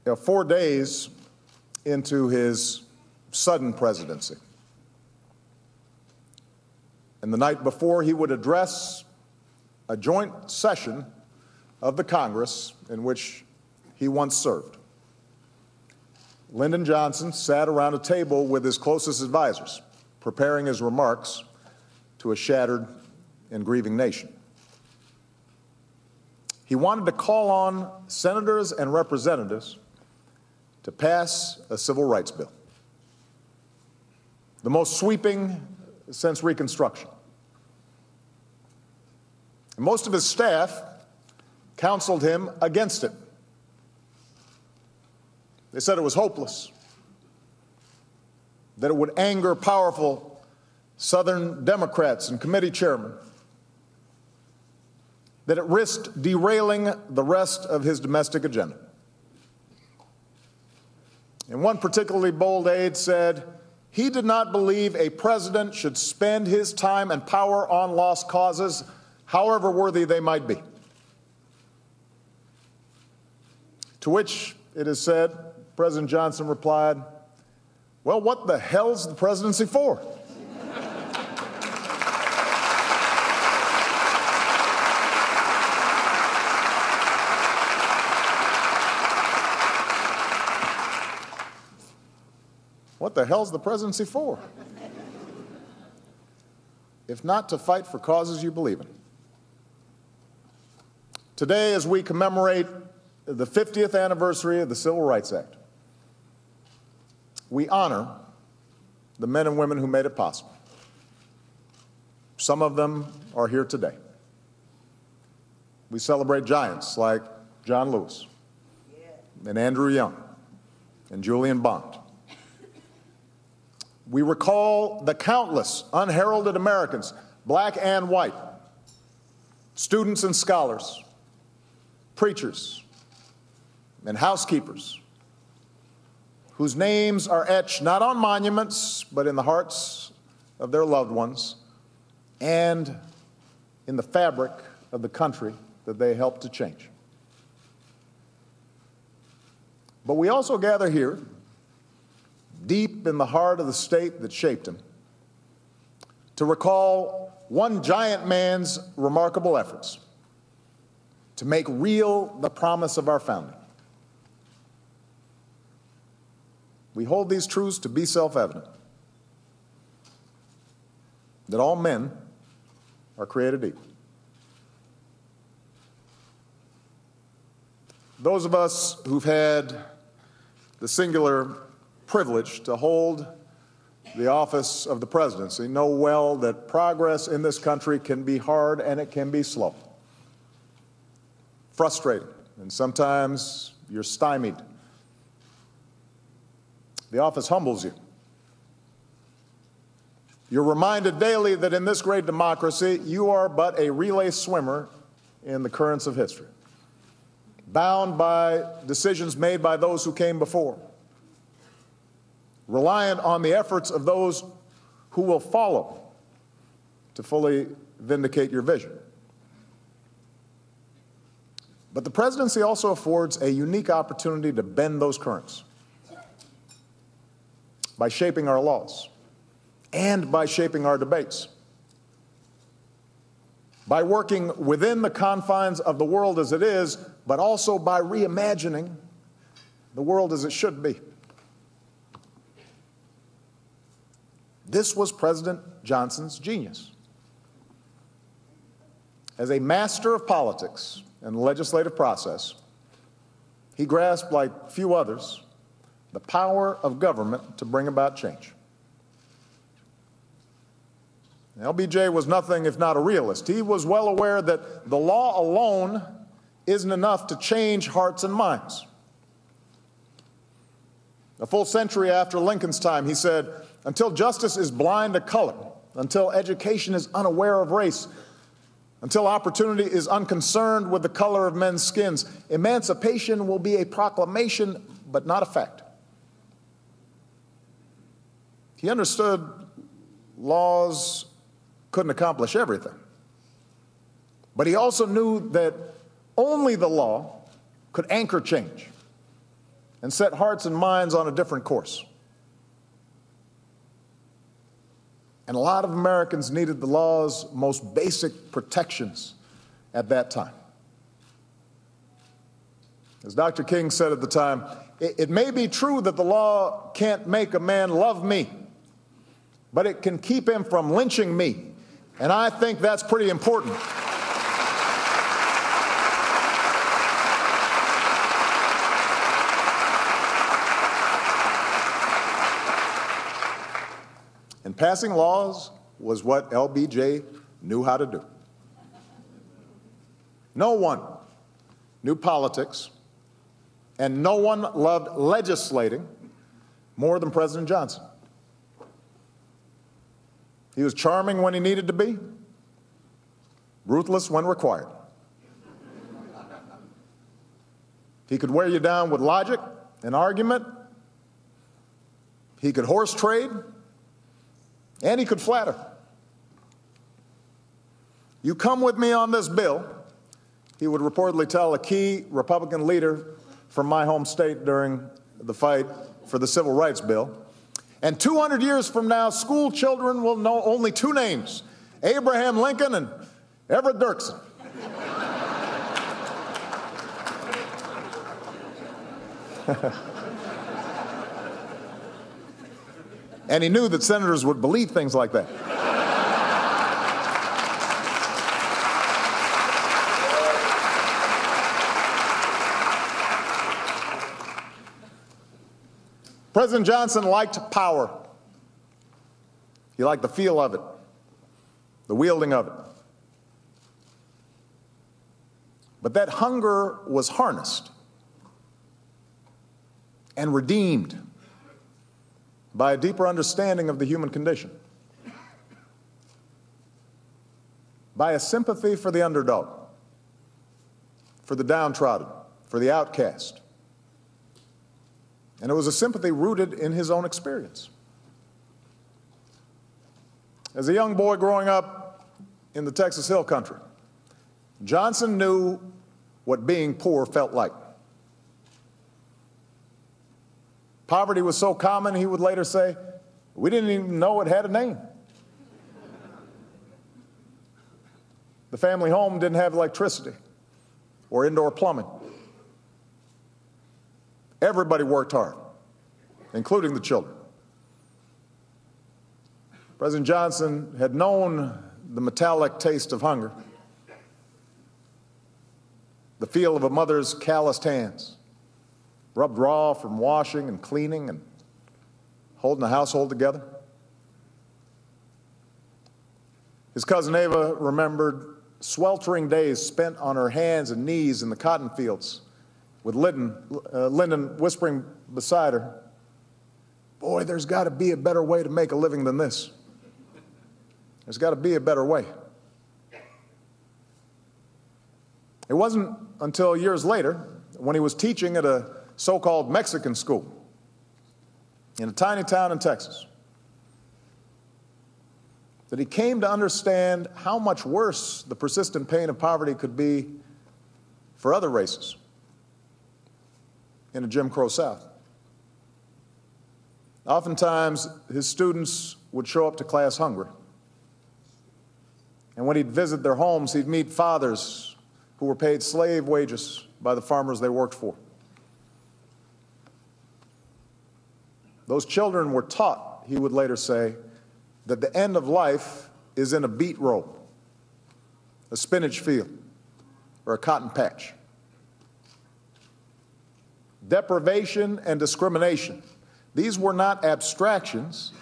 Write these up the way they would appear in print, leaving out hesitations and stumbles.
4 days into his sudden presidency, and the night before he would address a joint session of the Congress in which he once served, Lyndon Johnson sat around a table with his closest advisors, preparing his remarks to a shattered and grieving nation. He wanted to call on senators and representatives to pass a civil rights bill, the most sweeping since Reconstruction. And most of his staff counseled him against it. They said it was hopeless, that it would anger powerful Southern Democrats and committee chairmen, that it risked derailing the rest of his domestic agenda. And one particularly bold aide said he did not believe a president should spend his time and power on lost causes, however worthy they might be. To which it is said, President Johnson replied, "Well, what the hell's the presidency for?" What the hell's the presidency for? If not to fight for causes you believe in. Today, as we commemorate the 50th anniversary of the Civil Rights Act, we honor the men and women who made it possible. Some of them are here today. We celebrate giants like John Lewis and Andrew Young and Julian Bond. We recall the countless unheralded Americans, black and white, students and scholars, preachers and housekeepers, whose names are etched not on monuments, but in the hearts of their loved ones and in the fabric of the country that they helped to change. But we also gather here, deep in the heart of the state that shaped him, to recall one giant man's remarkable efforts to make real the promise of our founding. We hold these truths to be self-evident, that all men are created equal. Those of us who've had the singular privilege to hold the office of the presidency know well that progress in this country can be hard and it can be slow, frustrating, and sometimes you're stymied. The office humbles you. You're reminded daily that in this great democracy, you are but a relay swimmer in the currents of history, bound by decisions made by those who came before, reliant on the efforts of those who will follow to fully vindicate your vision. But the presidency also affords a unique opportunity to bend those currents by shaping our laws and by shaping our debates, by working within the confines of the world as it is, but also by reimagining the world as it should be. This was President Johnson's genius. As a master of politics and the legislative process, he grasped, like few others, the power of government to bring about change. LBJ was nothing if not a realist. He was well aware that the law alone isn't enough to change hearts and minds. A full century after Lincoln's time, he said, "Until justice is blind to color, until education is unaware of race, until opportunity is unconcerned with the color of men's skins, emancipation will be a proclamation, but not a fact." He understood laws couldn't accomplish everything, but he also knew that only the law could anchor change and set hearts and minds on a different course. And a lot of Americans needed the law's most basic protections at that time. As Dr. King said at the time, it may be true that the law can't make a man love me, but it can keep him from lynching me. And I think that's pretty important. And passing laws was what LBJ knew how to do. No one knew politics, and no one loved legislating more than President Johnson. He was charming when he needed to be, ruthless when required. He could wear you down with logic and argument. He could horse trade, and he could flatter. You come with me on this bill, he would reportedly tell a key Republican leader from my home state during the fight for the Civil Rights Bill. And 200 years from now, school children will know only two names, Abraham Lincoln and Everett Dirksen. And he knew that senators would believe things like that. President Johnson liked power. He liked the feel of it, the wielding of it. But that hunger was harnessed and redeemed by a deeper understanding of the human condition, by a sympathy for the underdog, for the downtrodden, for the outcast. And it was a sympathy rooted in his own experience. As a young boy growing up in the Texas Hill Country, Johnson knew what being poor felt like. Poverty was so common, he would later say, we didn't even know it had a name. The family home didn't have electricity or indoor plumbing. Everybody worked hard, including the children. President Johnson had known the metallic taste of hunger, the feel of a mother's calloused hands, rubbed raw from washing and cleaning and holding the household together. His cousin Ava remembered sweltering days spent on her hands and knees in the cotton fields with Lyndon whispering beside her, boy, there's got to be a better way to make a living than this. There's got to be a better way. It wasn't until years later, when he was teaching at a so-called Mexican school in a tiny town in Texas, that he came to understand how much worse the persistent pain of poverty could be for other races in a Jim Crow South. Oftentimes, his students would show up to class hungry. And when he'd visit their homes, he'd meet fathers who were paid slave wages by the farmers they worked for. Those children were taught, he would later say, that the end of life is in a beet row, a spinach field, or a cotton patch. Deprivation and discrimination, these were not abstractions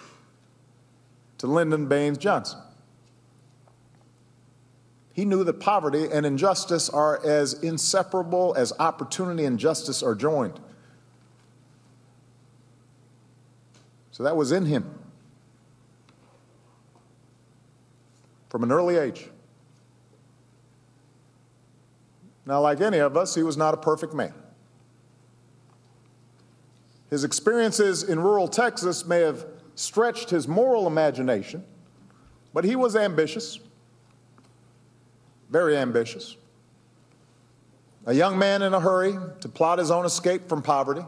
to Lyndon Baines Johnson. He knew that poverty and injustice are as inseparable as opportunity and justice are joined. So that was in him from an early age. Now, like any of us, he was not a perfect man. His experiences in rural Texas may have stretched his moral imagination, but he was ambitious, very ambitious. A young man in a hurry to plot his own escape from poverty,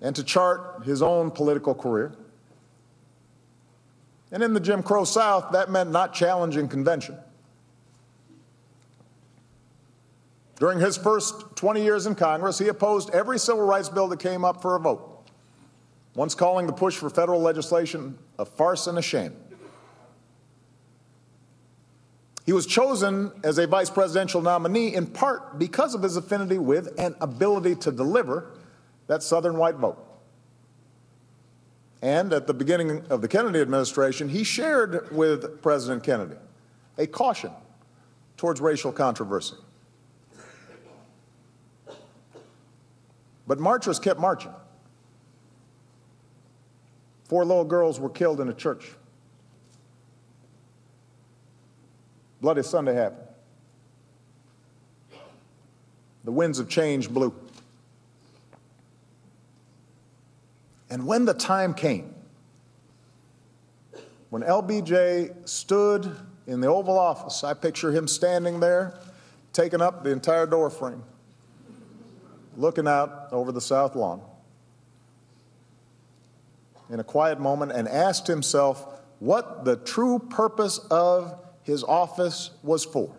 and to chart his own political career. And in the Jim Crow South, that meant not challenging convention. During his first 20 years in Congress, he opposed every civil rights bill that came up for a vote, once calling the push for federal legislation a farce and a shame. He was chosen as a vice presidential nominee in part because of his affinity with and ability to deliver that Southern white vote. And at the beginning of the Kennedy administration, he shared with President Kennedy a caution towards racial controversy. But marchers kept marching. 4 little girls were killed in a church. Bloody Sunday happened. The winds of change blew. And when the time came, when LBJ stood in the Oval Office, I picture him standing there, taking up the entire door frame, looking out over the South Lawn in a quiet moment, and asked himself what the true purpose of his office was for.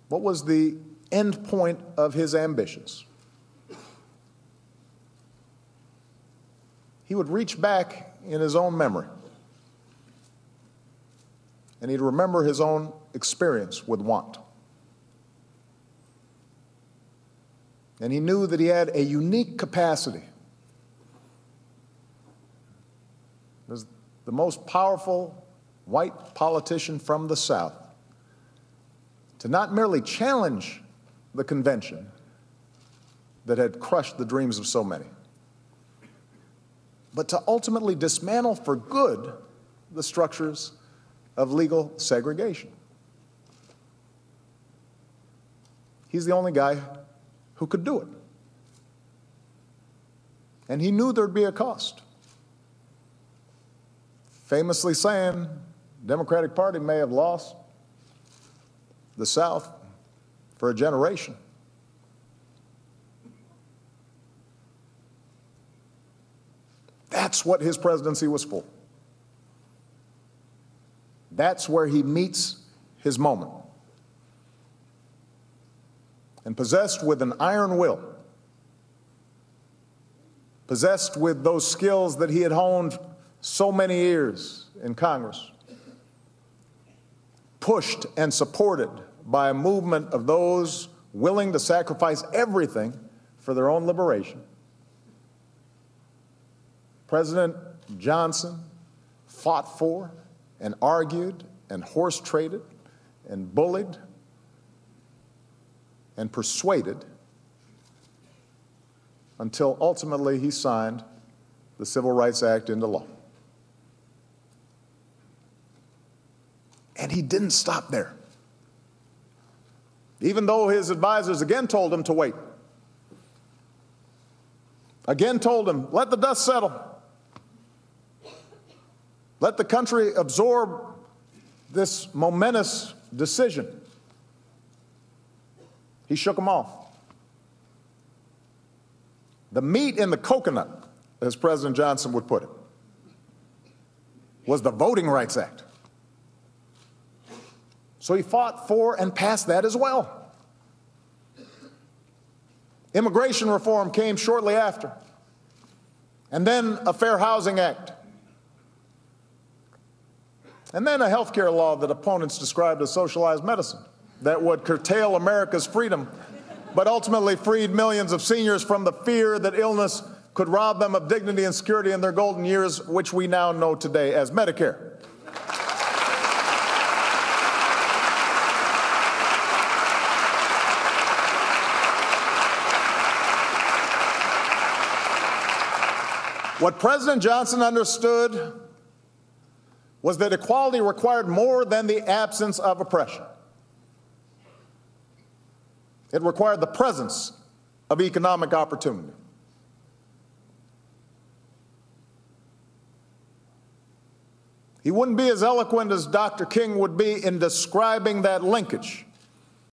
What was the end point of his ambitions? He would reach back in his own memory, and he'd remember his own experience with want. And he knew that he had a unique capacity as the most powerful white politician from the South to not merely challenge the convention that had crushed the dreams of so many, but to ultimately dismantle for good the structures of legal segregation. He's the only guy who could do it. And he knew there'd be a cost. Famously saying, the Democratic Party may have lost the South for a generation. That's what his presidency was for. That's where he meets his moment. And possessed with an iron will, possessed with those skills that he had honed so many years in Congress, pushed and supported by a movement of those willing to sacrifice everything for their own liberation, President Johnson fought for and argued and horse-traded and bullied and persuaded until ultimately he signed the Civil Rights Act into law. And he didn't stop there. Even though his advisors again told him to wait. Again told him, let the dust settle. Let the country absorb this momentous decision. He shook them off. The meat in the coconut, as President Johnson would put it, was the Voting Rights Act. So he fought for and passed that as well. Immigration reform came shortly after. And then a Fair Housing Act. And then a health care law that opponents described as socialized medicine that would curtail America's freedom, but ultimately freed millions of seniors from the fear that illness could rob them of dignity and security in their golden years, which we now know today as Medicare. What President Johnson understood was that equality required more than the absence of oppression. It required the presence of economic opportunity. He wouldn't be as eloquent as Dr. King would be in describing that linkage